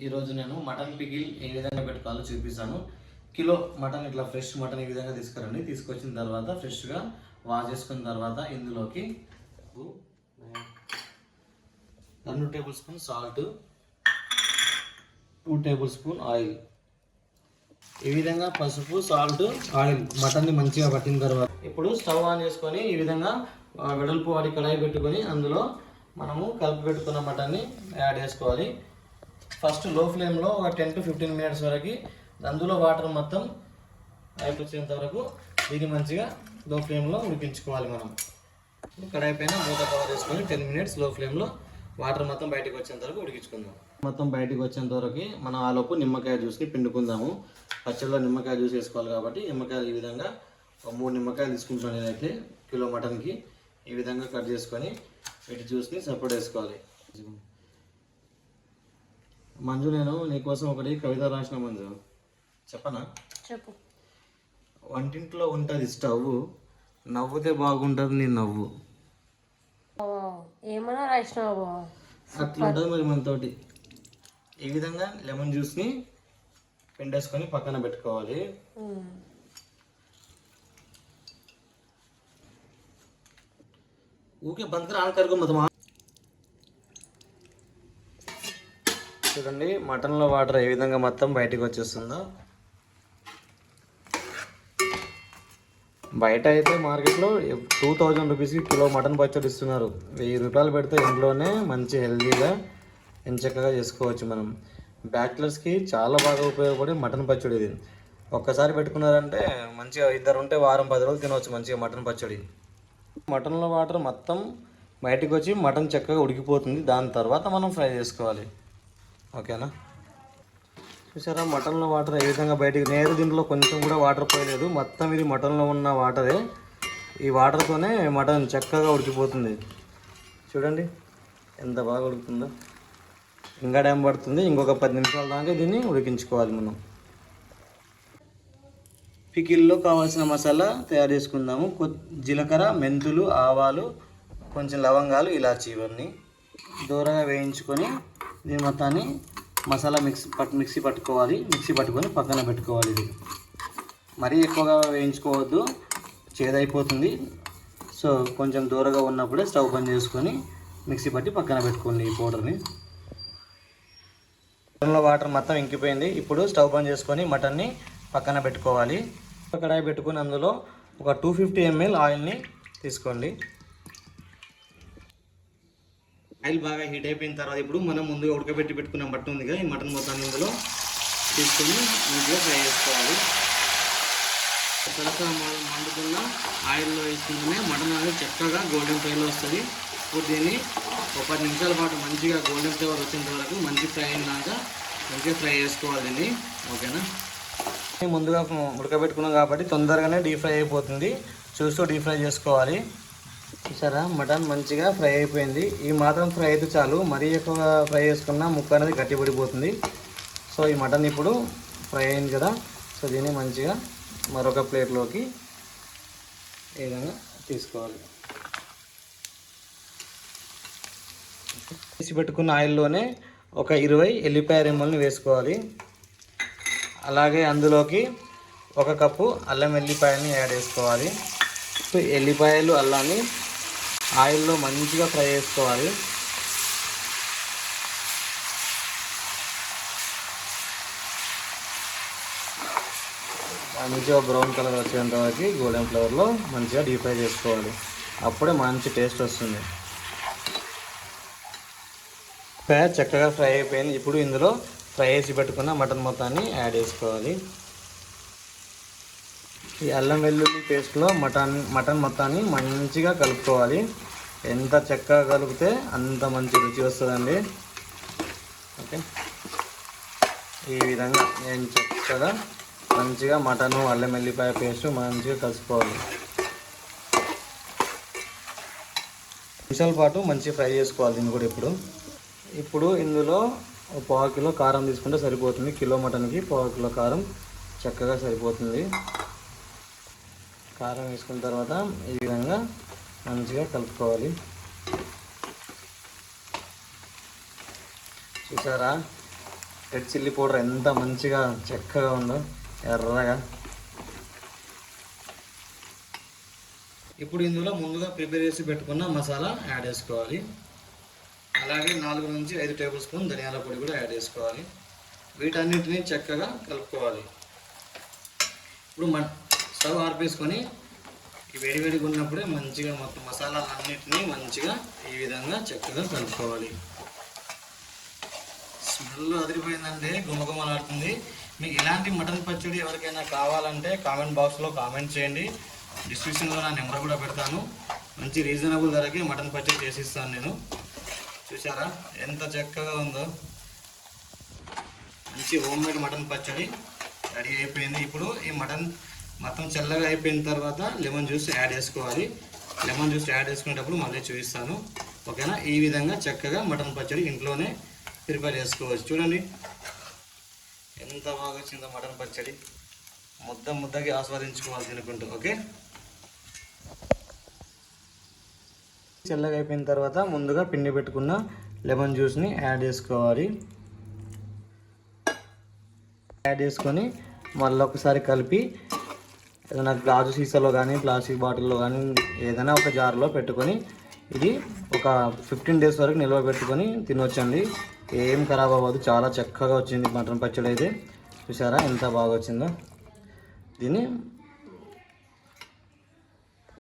ఈరోజు నేను mutton pickle ఏ విధంగా పెట్టుకోవాలో చూపిస్తాను. కిలో మటన్ ఇట్లా ఫ్రెష్ మటన్ ఈ విధంగా తీసుకురండి. తీసుకొచ్చిన తర్వాత ఫ్రెష్గా వాష్ చేసుకున్న తర్వాత ఇందులోకి 2 table spoon salt, 2 table spoon oil. ఈ విధంగా పసుపు, సాల్ట్, ఆయిల్ మటన్ని మంచిగా పట్టిన తర్వాత ఇప్పుడు స్టవ్ ఆన్ చేసుకొని ఈ విధంగా వెడల్పు వాడి కడాయి పెట్టుకొని అందులో మనము కలిపి పెట్టుకున్న మటన్ని యాడ్ చేసుకోవాలి. ఫస్ట్ లో ఫ్లేమ్లో ఒక 10 to 15 మినిట్స్ వరకు అందులో వాటర్ మొత్తం అయిపోయేంత వరకు దీన్ని మంచిగా లో ఫ్లేమ్లో ఉడికించుకోవాలి. మనం కడాయి పైన మూత కవర్ చేసుకొని 10 మినిట్స్ లో ఫ్లేమ్లో వాటర్ మొత్తం బయటకు వచ్చేంత వరకు ఉడికించుకుందాం. మొత్తం బయటకు వచ్చేంత వరకు మనం ఆలోపు నిమ్మకాయ జ్యూస్ని పిండుకుందాము. పచ్చడిలో నిమ్మకాయ జ్యూస్ వేసుకోవాలి కాబట్టి నిమ్మకాయలు ఈ విధంగా 3 నిమ్మకాయలు తీసుకుంటున్నాను నేనైతే కిలో మటన్కి. ఈ విధంగా కట్ చేసుకొని వీటి జ్యూస్ని సపరేట్ వేసుకోవాలి. మంజు, నేను నీకోసం ఒకటి కవిత రాసిన. మంజు, చెప్పనా? చెప్పు. వంటింట్లో ఉంటుంది స్టవ్, నవ్వుతే బాగుంటుంది నీ నవ్వు. ఏమన్నా రాసినావు? అట్లా ఉంటుంది మరి మనతోటి. ఈ విధంగా లెమన్ జ్యూస్ని పిండేసుకొని పక్కన పెట్టుకోవాలి. ఊకే బంద్ ఆన్ కరుకు మొత్తం. చూడండి మటన్లో వాటర్ ఏ విధంగా మొత్తం బయటకు వచ్చేస్తుందో. బయట అయితే మార్కెట్లో 2000 రూపీస్కి కిలో మటన్ పచ్చడి ఇస్తున్నారు. 1000 రూపాయలు పెడితే ఇంట్లోనే మంచి హెల్తీగా ఎంచక్కగా చేసుకోవచ్చు. మనం బ్యాచిలర్స్కి చాలా బాగా ఉపయోగపడే మటన్ పచ్చడి ఇది. ఒక్కసారి పెట్టుకున్నారంటే మంచిగా 2 ఉంటే వారం 10 రోజులు తినవచ్చు మంచిగా మటన్ పచ్చడి. మటన్లో వాటర్ మొత్తం బయటకు వచ్చి మటన్ చక్కగా ఉడికిపోతుంది. దాని తర్వాత మనం ఫ్రై చేసుకోవాలి. ఓకేనా? చూసారా మటన్లో వాటర్ ఏ విధంగా బయటికి నేరు, దీంట్లో కొంచెం కూడా వాటర్ పోయలేదు. మొత్తం ఇది మటన్లో ఉన్న వాటరే. ఈ వాటర్తోనే మటన్ చక్కగా ఉడికిపోతుంది. చూడండి ఎంత బాగా ఉడుకుతుందో. ఇంకా టైం పడుతుంది. ఇంకొక 10 నిమిషాల దాకా దీన్ని ఉడికించుకోవాలి మనం. పికిల్లో కావాల్సిన మసాలా తయారు చేసుకుందాము. జీలకర్ర, మెంతులు, ఆవాలు, కొంచెం లవంగాలు, ఇలాచి ఇవన్నీ దూరగా వేయించుకొని దీని మొత్తాన్ని మసాలా మిక్సీ పట్టుకోవాలి. మిక్సీ పట్టుకొని పక్కన పెట్టుకోవాలి. ఇది మరీ ఎక్కువగా వేయించుకోవద్దు, చేదైపోతుంది. సో కొంచెం దూరగా ఉన్నప్పుడే స్టవ్ బంద్ చేసుకొని మిక్సీ పట్టి పక్కన పెట్టుకోండి ఈ పౌడర్ని. మటన్లో వాటర్ మొత్తం ఇంకిపోయింది. ఇప్పుడు స్టవ్ బంద్ చేసుకొని మటన్ని పక్కన పెట్టుకోవాలి. కడాయి పెట్టుకొని అందులో ఒక 250 ml ఆయిల్ని తీసుకోండి. ఆయిల్ బాగా హీట్ అయిపోయిన తర్వాత ఇప్పుడు మనం ముందుగా ఉడకబెట్టి పెట్టుకున్న మటన్ ఉందిగా, ఈ మటన్ మొత్తాన్ని ఇందులో తీసుకొని మంచిగా ఫ్రై చేసుకోవాలి. సరసగా మండుతున్న ఆయిల్లో వేసుకుంటూనే మటన్ అనేది చక్కగా గోల్డెన్ ఫ్రైలో వస్తుంది. ఇప్పుడు దీన్ని ఒక 10 నిమిషాల పాటు మంచిగా గోల్డెన్ ఫ్లేవర్ వచ్చేంత వరకు మంచి ఫ్రై అయినాక మంచిగా ఫ్రై చేసుకోవాలి దీన్ని. ఓకేనా? ముందుగా ఉడకబెట్టుకున్నాం కాబట్టి తొందరగానే డీప్ ఫ్రై అయిపోతుంది. చూస్తూ డీప్ ఫ్రై చేసుకోవాలి. చూసారా మటన్ మంచిగా ఫ్రై అయిపోయింది. ఈ మాత్రం ఫ్రై అయితే చాలు. మరీ ఎక్కువగా ఫ్రై చేసుకున్నా ముక్క అనేది గట్టిపడిపోతుంది. సో ఈ మటన్ ఇప్పుడు ఫ్రై అయింది కదా. సో దీన్ని మంచిగా మరొక ప్లేట్లోకి ఈ విధంగా తీసుకోవాలి. తీసి పెట్టుకున్న ఆయిల్లోనే ఒక 20 ఎల్లిపాయ రెమ్మల్ని వేసుకోవాలి. అలాగే అందులోకి 1 కప్పు అల్లం వెల్లిపాయలని యాడ్ చేసుకోవాలి. ఎల్లిపాయలు అల్లాన్ని ఆయిల్లో మంచిగా ఫ్రై చేసుకోవాలి. మంచిగా బ్రౌన్ కలర్ వచ్చేంత వరకు గోల్డెన్ ఫ్లేవర్లో మంచిగా డీప్ ఫ్రై చేసుకోవాలి. అప్పుడే మంచి టేస్ట్ వస్తుంది. చక్కగా ఫ్రై అయిపోయింది. ఇప్పుడు ఇందులో ఫ్రై చేసి పెట్టుకున్న మటన్ మొత్తాన్ని యాడ్ చేసుకోవాలి. ఈ అల్లం వెల్లుల్లి పేస్ట్లో మటన్ మొత్తాన్ని మంచిగా కలుపుకోవాలి. ఎంత చక్కగా కలిపితే అంత మంచి రుచి వస్తుందండి. ఓకే, ఈ విధంగా నేను చక్కగా మంచిగా మటను అల్లం వెల్లిపాయ పేస్ట్ మంచిగా కలుపుకోవాలి. నిమిషాల పాటు మంచిగా ఫ్రై చేసుకోవాలి దీన్ని కూడా. ఇప్పుడు ఇందులో 1/4 కిలో కారం తీసుకుంటే సరిపోతుంది. కిలో మటన్కి 1/4 కిలో కారం చక్కగా సరిపోతుంది. కారం వేసుకున్న తర్వాత ఈ విధంగా మంచిగా కలుపుకోవాలి. చూసారా రెడ్ చిల్లీ పౌడర్ ఎంత మంచిగా చక్కగా ఉందో ఎర్రగా. ఇప్పుడు ఇందులో ముందుగా ప్రిపేర్ చేసి పెట్టుకున్న మసాలా యాడ్ చేసుకోవాలి. అలాగే 4 నుంచి 5 టేబుల్ స్పూన్ ధనియాల పొడి కూడా యాడ్ చేసుకోవాలి. వీటన్నిటిని చక్కగా కలుపుకోవాలి. ఇప్పుడు స్టవ్ ఆర్పేసుకొని వేడివేడిగా ఉన్నప్పుడే మంచిగా మొత్తం మసాలాలన్నిటినీ మంచిగా ఈ విధంగా చక్కగా కలుపుకోవాలి. స్మెల్ అదిరిపోయిందంటే గుమగుమలాడుతుంది. మీకు ఇలాంటి మటన్ పచ్చడి ఎవరికైనా కావాలంటే కామెంట్ బాక్స్లో కామెంట్ చేయండి. డిస్క్రిప్షన్లో నా నెంబర్ కూడా పెడతాను. మంచి రీజనబుల్ ధరకి మటన్ పచ్చడి చేసిస్తాను నేను. చూసారా ఎంత చక్కగా ఉందో. మంచి హోమ్మేడ్ మటన్ పచ్చడి రెడీ అయిపోయింది. ఇప్పుడు ఈ మటన్ మొత్తం చల్లగా అయిపోయిన తర్వాత లెమన్ జ్యూస్ యాడ్ చేసుకోవాలి. లెమన్ జ్యూస్ యాడ్ చేసుకునేటప్పుడు మళ్ళీ చూపిస్తాను, ఓకేనా? ఈ విధంగా చక్కగా మటన్ పచ్చడి ఇంట్లోనే ప్రిపేర్ చేసుకోవచ్చు. చూడండి ఎంత బాగా వచ్చిందో మటన్ పచ్చడి. ముద్దకి ఆస్వాదించుకోవాలి తినుకుంటూ. ఓకే, చల్లగా అయిపోయిన తర్వాత ముందుగా పిండి పెట్టుకున్న లెమన్ జ్యూస్ని యాడ్ చేసుకోవాలి. యాడ్ చేసుకొని మళ్ళీ ఒకసారి కలిపి ఏదైనా గాజు సీసాలో కానీ ప్లాస్టిక్ బాటిల్లో కానీ ఏదైనా ఒక జార్లో పెట్టుకొని ఇది ఒక 15 డేస్ వరకు నిల్వ పెట్టుకొని తినొచ్చండి. ఏం ఖరాబ్ అవ్వదు. చాలా చక్కగా వచ్చింది మటన్ పచ్చడి అయితే. చూసారా ఎంత బాగా వచ్చిందో. దీన్ని